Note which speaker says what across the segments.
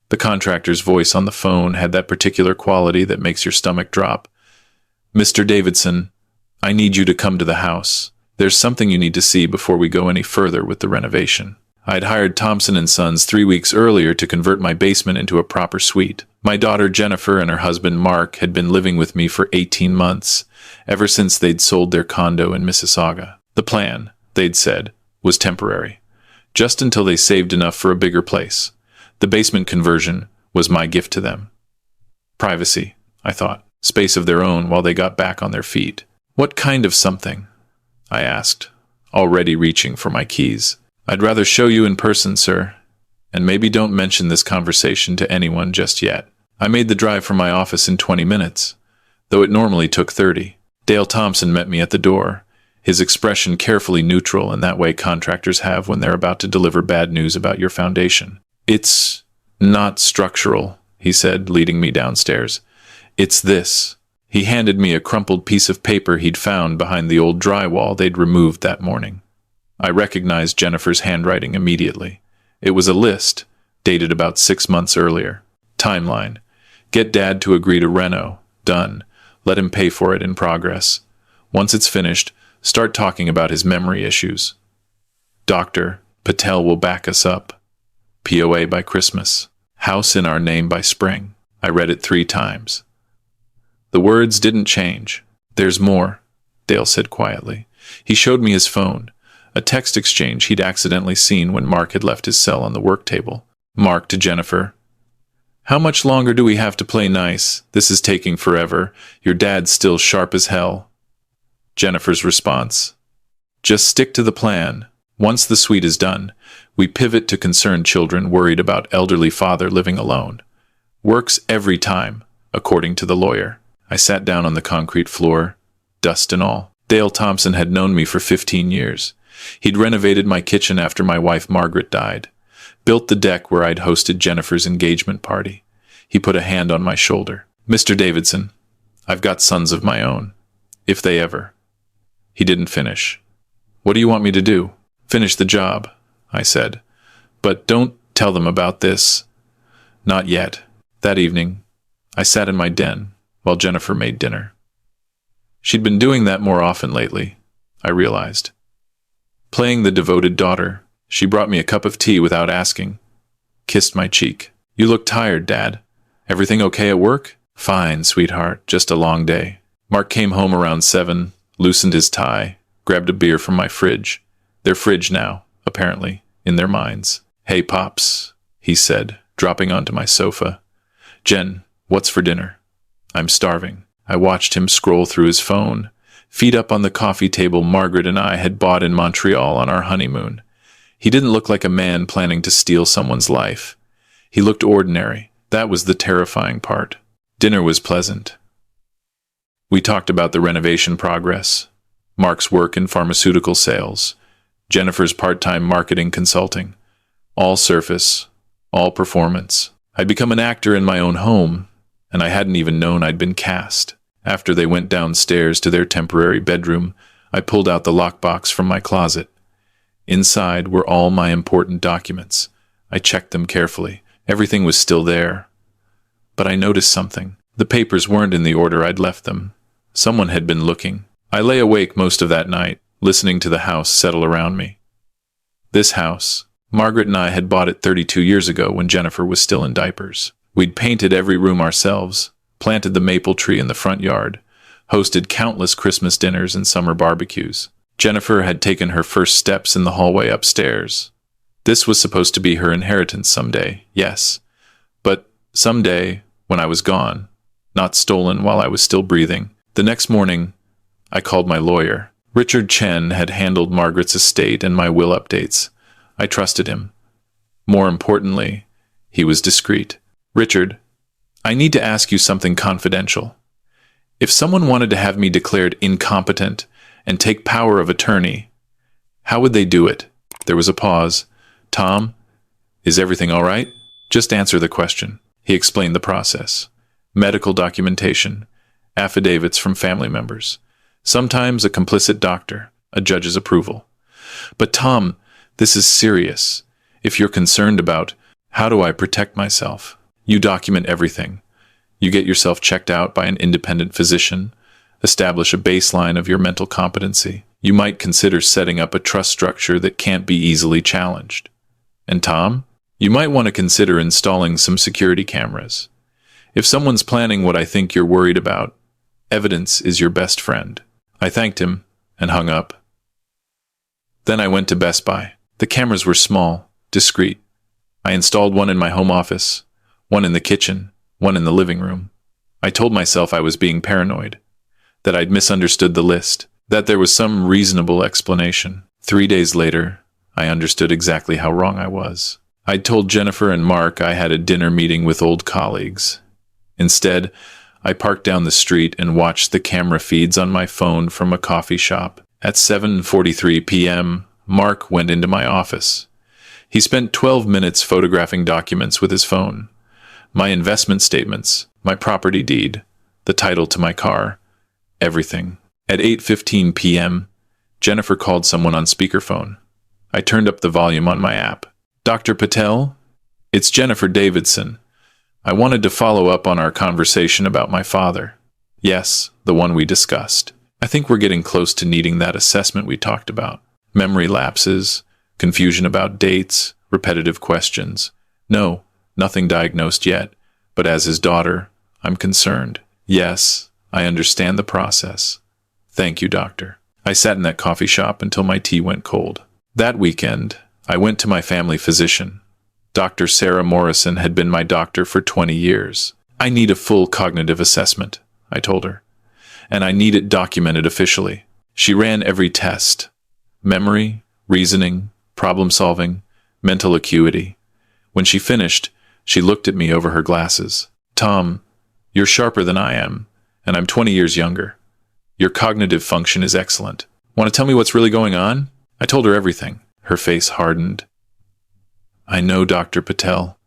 Speaker 1: The contractor's voice on the phone had that particular quality that makes your stomach drop. "Mr. Davidson, I need you to come to the house. There's something you need to see before we go any further with the renovation." I'd hired Thompson & Sons 3 weeks earlier to convert my basement into a proper suite. My daughter Jennifer and her husband Mark had been living with me for 18 months, ever since they'd sold their condo in Mississauga. The plan, they'd said, was temporary, just until they saved enough for a bigger place. The basement conversion was my gift to them. Privacy, I thought, space of their own while they got back on their feet. "What kind of something?" I asked, already reaching for my keys. "I'd rather show you in person, sir, and maybe don't mention this conversation to anyone just yet." I made the drive from my office in 20 minutes, though it normally took 30. Dale Thompson met me at the door, his expression carefully neutral in that way contractors have when they're about to deliver bad news about your foundation. "It's not structural," he said, leading me downstairs. "It's this." He handed me a crumpled piece of paper he'd found behind the old drywall they'd removed that morning. I recognized Jennifer's handwriting immediately. It was a list, dated about 6 months earlier. Timeline. Get Dad to agree to reno. Done. Let him pay for it in progress. Once it's finished, start talking about his memory issues. Doctor, Patel will back us up. POA by Christmas. House in our name by spring. I read it 3 times. The words didn't change. "There's more," Dale said quietly. He showed me his phone, a text exchange he'd accidentally seen when Mark had left his cell on the work table. Mark to Jennifer. "How much longer do we have to play nice? This is taking forever. Your dad's still sharp as hell." Jennifer's response. "Just stick to the plan. Once the suite is done, we pivot to concerned children worried about elderly father living alone. Works every time, according to the lawyer." I sat down on the concrete floor, dust and all. Dale Thompson had known me for 15 years. He'd renovated my kitchen after my wife Margaret died, built the deck where I'd hosted Jennifer's engagement party. He put a hand on my shoulder. "Mr. Davidson, I've got sons of my own. If they ever." He didn't finish. "What do you want me to do?" "Finish the job," I said. "But don't tell them about this." "Not yet." That evening, I sat in my den while Jennifer made dinner. She'd been doing that more often lately, I realized. Playing the devoted daughter, she brought me a cup of tea without asking, kissed my cheek. "You look tired, Dad. Everything okay at work?" "Fine, sweetheart, just a long day." Mark came home around 7, loosened his tie, grabbed a beer from my fridge. Their fridge now, apparently, in their minds. "Hey, Pops," he said, dropping onto my sofa. "Jen, what's for dinner?" "I'm starving." I watched him scroll through his phone. Feet up on the coffee table Margaret and I had bought in Montreal on our honeymoon. He didn't look like a man planning to steal someone's life. He looked ordinary. That was the terrifying part. Dinner was pleasant. We talked about the renovation progress, Mark's work in pharmaceutical sales, Jennifer's part-time marketing consulting. All surface, all performance. I'd become an actor in my own home, and I hadn't even known I'd been cast. After they went downstairs to their temporary bedroom, I pulled out the lockbox from my closet. Inside were all my important documents. I checked them carefully. Everything was still there. But I noticed something. The papers weren't in the order I'd left them. Someone had been looking. I lay awake most of that night, listening to the house settle around me. This house, Margaret and I had bought it 32 years ago when Jennifer was still in diapers. We'd painted every room ourselves, planted the maple tree in the front yard, hosted countless Christmas dinners and summer barbecues. Jennifer had taken her first steps in the hallway upstairs. This was supposed to be her inheritance someday, yes. But someday, when I was gone, not stolen while I was still breathing. The next morning, I called my lawyer. Richard Chen had handled Margaret's estate and my will updates. I trusted him. More importantly, he was discreet. "Richard, I need to ask you something confidential. If someone wanted to have me declared incompetent and take power of attorney, how would they do it?" There was a pause. "Tom, is everything all right? Just answer the question." He explained the process. Medical documentation, affidavits from family members, sometimes a complicit doctor, a judge's approval. "But Tom, this is serious. If you're concerned about..." How do I protect myself? You document everything. You get yourself checked out by an independent physician, establish a baseline of your mental competency. You might consider setting up a trust structure that can't be easily challenged. And Tom? You might want to consider installing some security cameras. If someone's planning what I think you're worried about, evidence is your best friend. I thanked him and hung up. Then I went to Best Buy. The cameras were small, discreet. I installed one in my home office, one in the kitchen, one in the living room. I told myself I was being paranoid, that I'd misunderstood the list, that there was some reasonable explanation. 3 days later, I understood exactly how wrong I was. I'd told Jennifer and Mark I had a dinner meeting with old colleagues. Instead, I parked down the street and watched the camera feeds on my phone from a coffee shop. At 7:43 p.m., Mark went into my office. He spent 12 minutes photographing documents with his phone. My investment statements, my property deed, the title to my car, everything. At 8:15 p.m., Jennifer called someone on speakerphone. I turned up the volume on my app. Dr. Patel? It's Jennifer Davidson. I wanted to follow up on our conversation about my father. Yes, the one we discussed. I think we're getting close to needing that assessment we talked about. Memory lapses, confusion about dates, repetitive questions. No, nothing diagnosed yet, but as his daughter, I'm concerned. Yes, I understand the process. Thank you, doctor. I sat in that coffee shop until my tea went cold. That weekend, I went to my family physician. Dr. Sarah Morrison had been my doctor for 20 years. I need a full cognitive assessment, I told her, and I need it documented officially. She ran every test: memory, reasoning, problem-solving, mental acuity. When she finished, she looked at me over her glasses. Tom, you're sharper than I am, and I'm 20 years younger. Your cognitive function is excellent. Want to tell me what's really going on? I told her everything. Her face hardened. I know, Dr. Patel.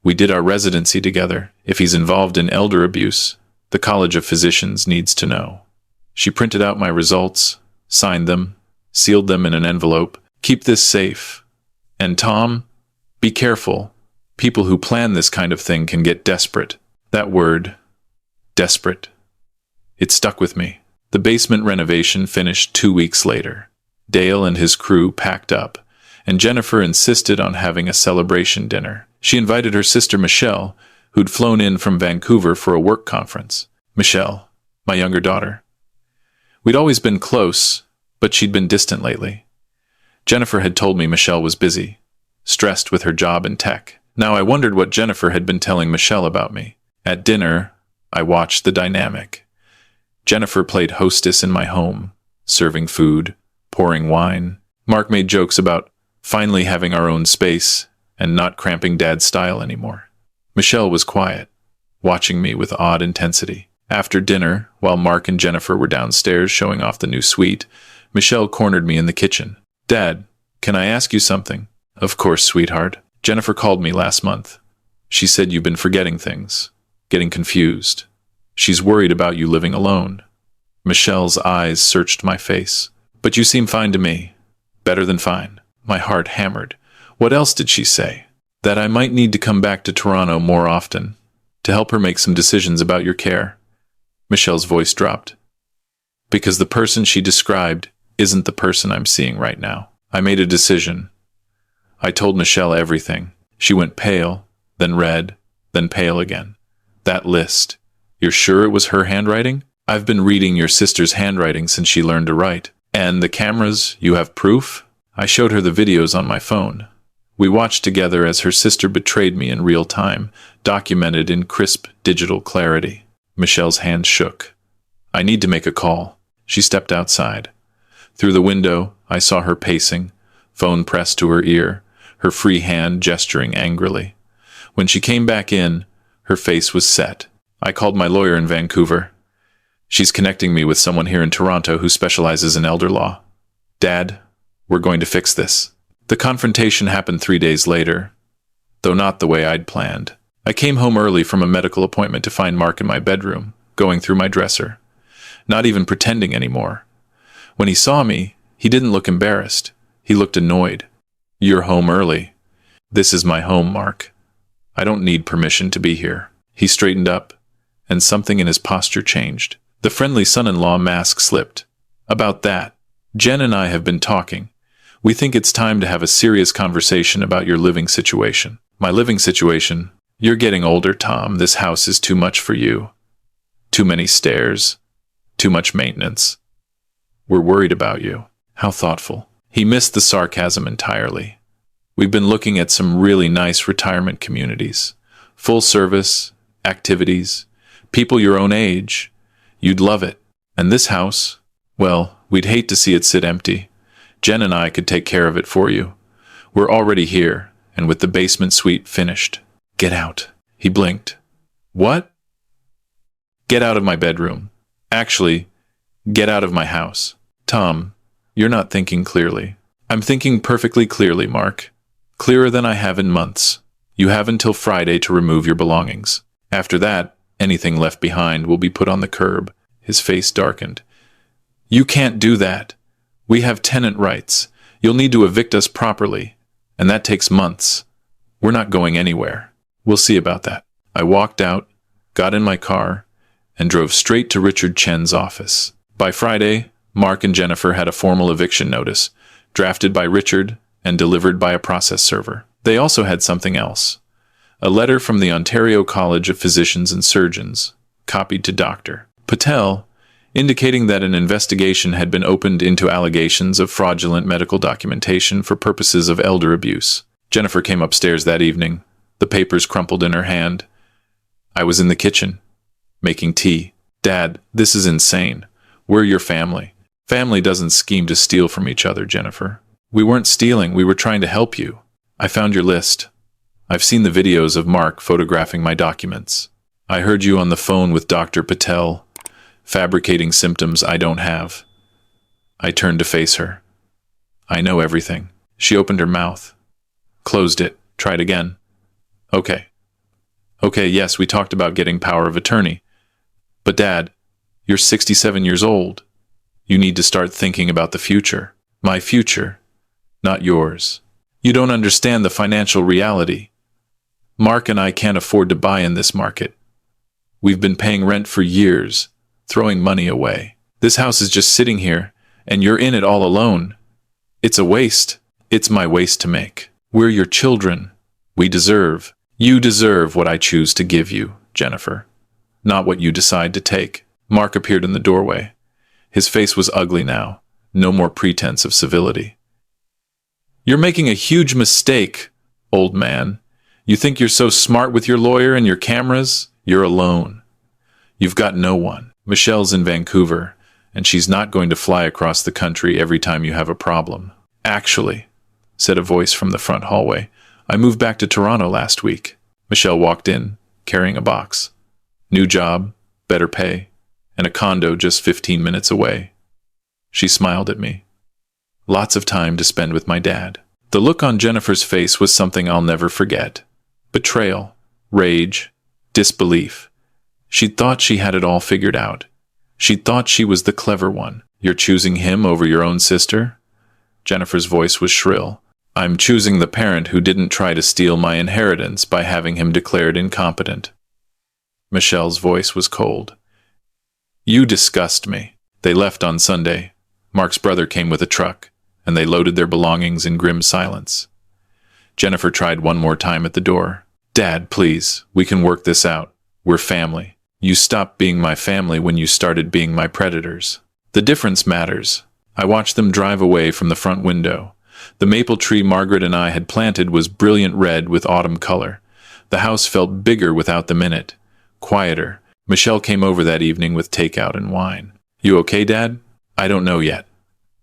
Speaker 1: We did our residency together. If he's involved in elder abuse, the College of Physicians needs to know. She printed out my results, signed them, sealed them in an envelope. Keep this safe. And Tom, be careful. People who plan this kind of thing can get desperate. That word, desperate. It stuck with me. The basement renovation finished 2 weeks later. Dale and his crew packed up, and Jennifer insisted on having a celebration dinner. She invited her sister Michelle, who'd flown in from Vancouver for a work conference. Michelle, my younger daughter. We'd always been close, but she'd been distant lately. Jennifer had told me Michelle was busy, stressed with her job in tech. Now I wondered what Jennifer had been telling Michelle about me. At dinner, I watched the dynamic. Jennifer played hostess in my home, serving food, pouring wine. Mark made jokes about finally having our own space and not cramping Dad's style anymore. Michelle was quiet, watching me with odd intensity. After dinner, while Mark and Jennifer were downstairs showing off the new suite, Michelle cornered me in the kitchen. Dad, can I ask you something? Of course, sweetheart. Jennifer called me last month. She said you've been forgetting things, getting confused. She's worried about you living alone. Michelle's eyes searched my face. But you seem fine to me. Better than fine. My heart hammered. What else did she say? That I might need to come back to Toronto more often, to help her make some decisions about your care. Michelle's voice dropped. Because the person she described isn't the person I'm seeing right now. I made a decision. I told Michelle everything. She went pale, then red, then pale again. That list. You're sure it was her handwriting? I've been reading your sister's handwriting since she learned to write. And the cameras, you have proof? I showed her the videos on my phone. We watched together as her sister betrayed me in real time, documented in crisp digital clarity. Michelle's hand shook. I need to make a call. She stepped outside. Through the window, I saw her pacing, phone pressed to her ear, her free hand gesturing angrily. When she came back in, her face was set. I called my lawyer in Vancouver. She's connecting me with someone here in Toronto who specializes in elder law. Dad, we're going to fix this. The confrontation happened 3 days later, though not the way I'd planned. I came home early from a medical appointment to find Mark in my bedroom, going through my dresser, not even pretending anymore. When he saw me, he didn't look embarrassed. He looked annoyed. You're home early. This is my home, Mark. I don't need permission to be here. He straightened up, and something in his posture changed. The friendly son-in-law mask slipped. About that, Jen and I have been talking. We think it's time to have a serious conversation about your living situation. My living situation? You're getting older, Tom. This house is too much for you. Too many stairs. Too much maintenance. We're worried about you. How thoughtful. He missed the sarcasm entirely. We've been looking at some really nice retirement communities. Full service, activities, people your own age. You'd love it. And this house, well, we'd hate to see it sit empty. Jen and I could take care of it for you. We're already here, and with the basement suite finished. Get out. He blinked. What? Get out of my bedroom. Actually, get out of my house. Tom, you're not thinking clearly. I'm thinking perfectly clearly, Mark. Clearer than I have in months. You have until Friday to remove your belongings. After that, anything left behind will be put on the curb. His face darkened. You can't do that. We have tenant rights. You'll need to evict us properly, and that takes months. We're not going anywhere. We'll see about that. I walked out, got in my car, and drove straight to Richard Chen's office. By Friday, Mark and Jennifer had a formal eviction notice, drafted by Richard and delivered by a process server. They also had something else. A letter from the Ontario College of Physicians and Surgeons, copied to Dr. Patel, indicating that an investigation had been opened into allegations of fraudulent medical documentation for purposes of elder abuse. Jennifer came upstairs that evening, the papers crumpled in her hand. I was in the kitchen, making tea. Dad, this is insane. We're your family. Family doesn't scheme to steal from each other, Jennifer. We weren't stealing, we were trying to help you. I found your list. I've seen the videos of Mark photographing my documents. I heard you on the phone with Dr. Patel, fabricating symptoms I don't have. I turned to face her. I know everything. She opened her mouth, closed it, tried again. Okay, yes, we talked about getting power of attorney. But Dad, you're 67 years old. You need to start thinking about the future. My future, not yours. You don't understand the financial reality. Mark and I can't afford to buy in this market. We've been paying rent for years, throwing money away. This house is just sitting here, and you're in it all alone. It's a waste. It's my waste to make. We're your children. You deserve what I choose to give you, Jennifer, not what you decide to take. Mark appeared in the doorway. His face was ugly now, no more pretense of civility. You're making a huge mistake, old man. You think you're so smart with your lawyer and your cameras? You're alone. You've got no one. Michelle's in Vancouver, and she's not going to fly across the country every time you have a problem. Actually, said a voice from the front hallway, I moved back to Toronto last week. Michelle walked in, carrying a box. New job, better pay, and a condo just 15 minutes away. She smiled at me. Lots of time to spend with my dad. The look on Jennifer's face was something I'll never forget. Betrayal, rage, disbelief. She'd thought she had it all figured out. She'd thought she was the clever one. You're choosing him over your own sister? Jennifer's voice was shrill. I'm choosing the parent who didn't try to steal my inheritance by having him declared incompetent. Michelle's voice was cold. You disgust me. They left on Sunday. Mark's brother came with a truck, and they loaded their belongings in grim silence. Jennifer tried one more time at the door. Dad, please, we can work this out. We're family. You stopped being my family when you started being my predators. The difference matters. I watched them drive away from the front window. The maple tree Margaret and I had planted was brilliant red with autumn color. The house felt bigger without them in it, quieter. Michelle came over that evening with takeout and wine. You okay, Dad? I don't know yet.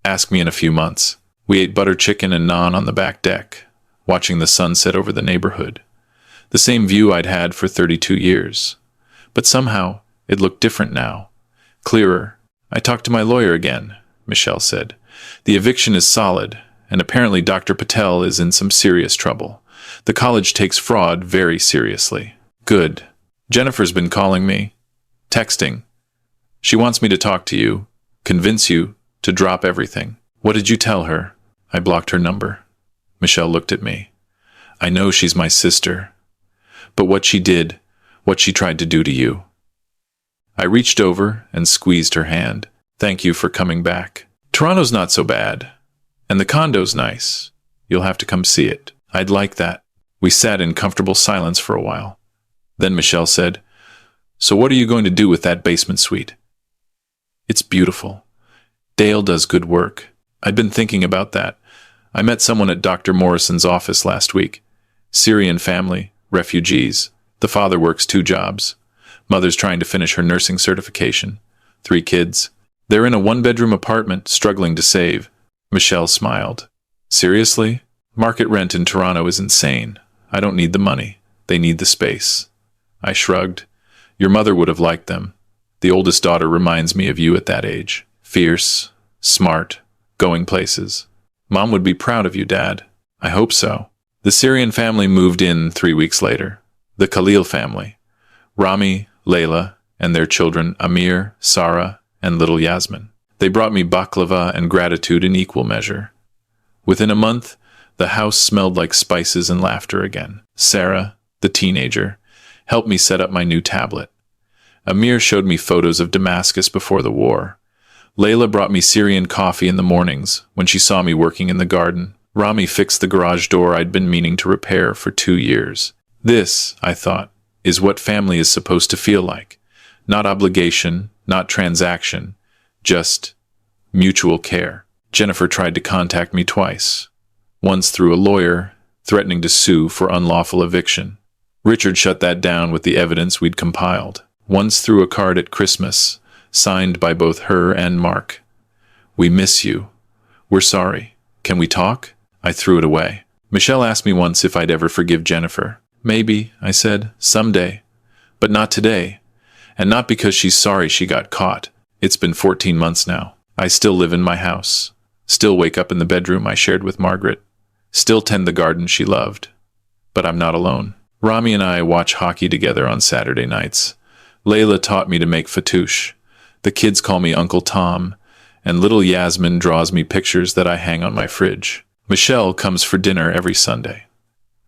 Speaker 1: Ask me in a few months. We ate butter chicken and naan on the back deck, watching the sunset over the neighborhood. The same view I'd had for 32 years. But somehow, it looked different now. Clearer. I talked to my lawyer again, Michelle said. The eviction is solid, and apparently Dr. Patel is in some serious trouble. The college takes fraud very seriously. Good. Jennifer's been calling me, texting. She wants me to talk to you, convince you to drop everything. What did you tell her? I blocked her number. Michelle looked at me. I know she's my sister, But what she did, what she tried to do to you. I reached over and squeezed her hand. Thank you for coming back. Toronto's not so bad. And the condo's nice. You'll have to come see it. I'd like that. We sat in comfortable silence for a while. Then Michelle said, So what are you going to do with that basement suite? It's beautiful. Dale does good work. I'd been thinking about that. I met someone at Dr. Morrison's office last week. Syrian family, refugees. The father works 2 jobs. Mother's trying to finish her nursing certification. 3 kids. They're in a 1-bedroom apartment, struggling to save. Michelle smiled. Seriously? Market rent in Toronto is insane. I don't need the money. They need the space. I shrugged. Your mother would have liked them. The oldest daughter reminds me of you at that age. Fierce, smart, going places. Mom would be proud of you, Dad. I hope so. The Syrian family moved in 3 weeks later. The Khalil family. Rami, Layla, and their children Amir, Sarah, and little Yasmin. They brought me baklava and gratitude in equal measure. Within a month, the house smelled like spices and laughter again. Sarah, the teenager, helped me set up my new tablet. Amir showed me photos of Damascus before the war. Layla brought me Syrian coffee in the mornings when she saw me working in the garden. Rami fixed the garage door I'd been meaning to repair for 2 years. This, I thought, is what family is supposed to feel like. Not obligation, not transaction, just mutual care. Jennifer tried to contact me twice. Once through a lawyer, threatening to sue for unlawful eviction. Richard shut that down with the evidence we'd compiled. Once through a card at Christmas, signed by both her and Mark. We miss you. We're sorry. Can we talk? I threw it away. Michelle asked me once if I'd ever forgive Jennifer. Maybe, I said, someday. But not today. And not because she's sorry she got caught. It's been 14 months now. I still live in my house. Still wake up in the bedroom I shared with Margaret. Still tend the garden she loved. But I'm not alone. Rami and I watch hockey together on Saturday nights. Layla taught me to make fattoush. The kids call me Uncle Tom, and little Yasmin draws me pictures that I hang on my fridge. Michelle comes for dinner every Sunday.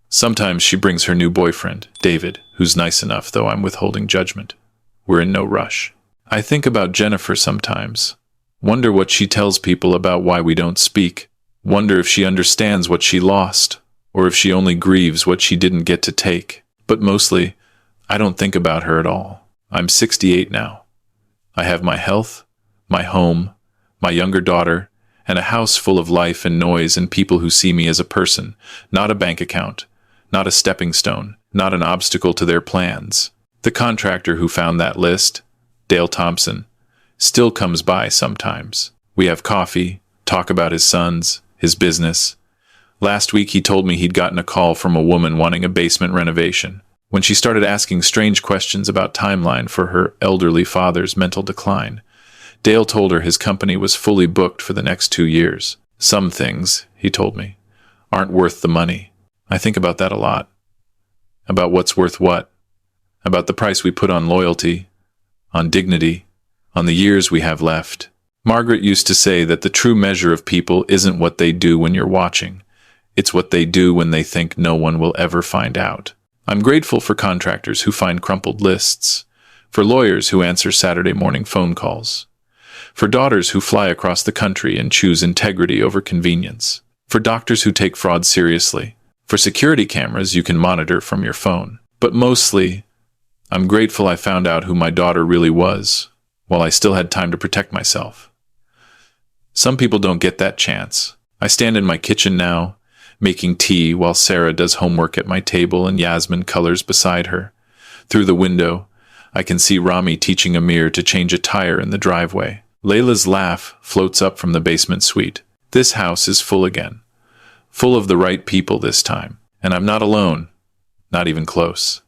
Speaker 1: Sometimes she brings her new boyfriend, David, who's nice enough, though I'm withholding judgment. We're in no rush. I think about Jennifer sometimes. Wonder what she tells people about why we don't speak. Wonder if she understands what she lost, or if she only grieves what she didn't get to take. But mostly, I don't think about her at all. I'm 68 now. I have my health, my home, my younger daughter, and a house full of life and noise and people who see me as a person, not a bank account, not a stepping stone, not an obstacle to their plans. The contractor who found that list, Dale Thompson, still comes by sometimes. We have coffee, talk about his sons, his business. Last week he told me he'd gotten a call from a woman wanting a basement renovation. When she started asking strange questions about timeline for her elderly father's mental decline, Dale told her his company was fully booked for the next 2 years. Some things, he told me, aren't worth the money. I think about that a lot. About what's worth what. About the price we put on loyalty, on dignity, on the years we have left. Margaret used to say that the true measure of people isn't what they do when you're watching. It's what they do when they think no one will ever find out. I'm grateful for contractors who find crumpled lists, for lawyers who answer Saturday morning phone calls, for daughters who fly across the country and choose integrity over convenience, for doctors who take fraud seriously, for security cameras you can monitor from your phone. But mostly, I'm grateful I found out who my daughter really was, while I still had time to protect myself. Some people don't get that chance. I stand in my kitchen now, making tea while Sarah does homework at my table and Yasmin colors beside her. Through the window, I can see Rami teaching Amir to change a tire in the driveway. Layla's laugh floats up from the basement suite. This house is full again. Full of the right people this time. And I'm not alone. Not even close.